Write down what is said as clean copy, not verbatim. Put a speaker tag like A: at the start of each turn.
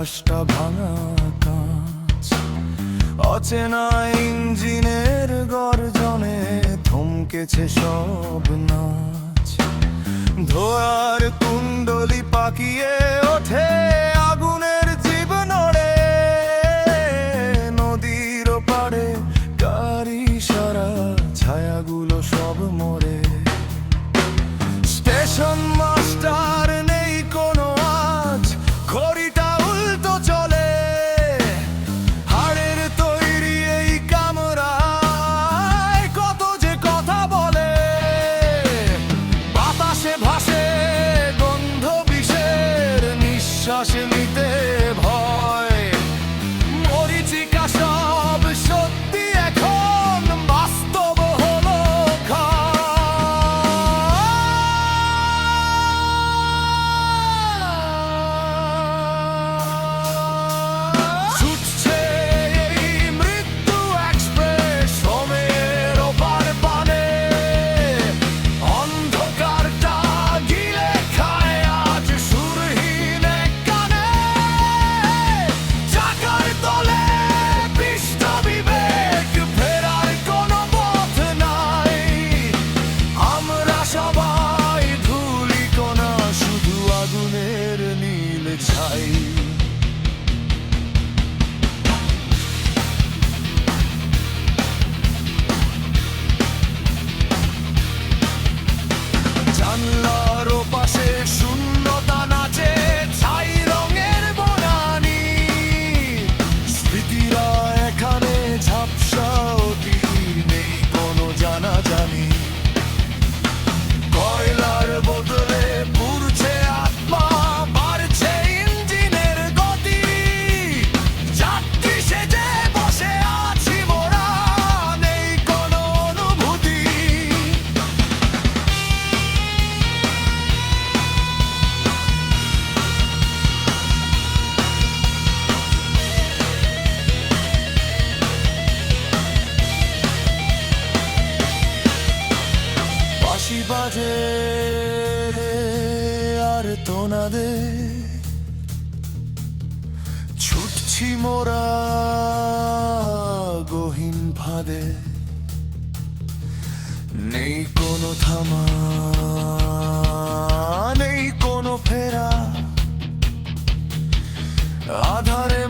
A: আকাশটা ভাঙা কাঁচ, অচেনা ইঞ্জিনের গর্জনে থমকেছে সব নাচ। ধোঁয়ার কুণ্ডলি পাকিয়ে ওঠে আগুনের জীব নড়ে, নদীর পাড়ে গাড়ি সারা ছায়াগুলো সব মরে। স্টেশন মাস্টার নেই কোনো আজ, ঘড়িটা উল্টো চলে, হাড়ের তৈরি এই কামরায় কত যে কথা বলে। বাতাসে ভাসে গন্ধ বিষের, নিঃশ্বাসে নিতে ভয়। মরীচিকা সব সত্যি এখন বাস্তব হলো ছুটছে এই মৃত্যু এক্সপ্রেস সময়ের ওপার পানে। অন্ধকারটা গিলে খায় আজ সুরহীন কানে। চাকার তলে পৃষ্ঠ বিবেক, ফেরার কোনো পথ নাই। আমরা সবাই ধুলি কণা, শুধু আগুনের নীল ছাই। জানলার ওপাশে শূন্যতা নাচে ছাই রঙের বনানী। স্মৃতিরা এখানে ঝাপসা অতীত, নেই কোনো জানাজানি। কয়লার বদলে পুড়ছে আত্মা, বাড়ছে ইঞ্জিনের গতি। যাত্রী সেজে বসে আছি মোরা, নেই কোনো অনুভূতি। বাঁশি বাজে আর তোনাদে, ছুটছি মোরা গহীন ফাঁদে। নেই কোনো থামা, নেই কোনো ফেরা, আধারে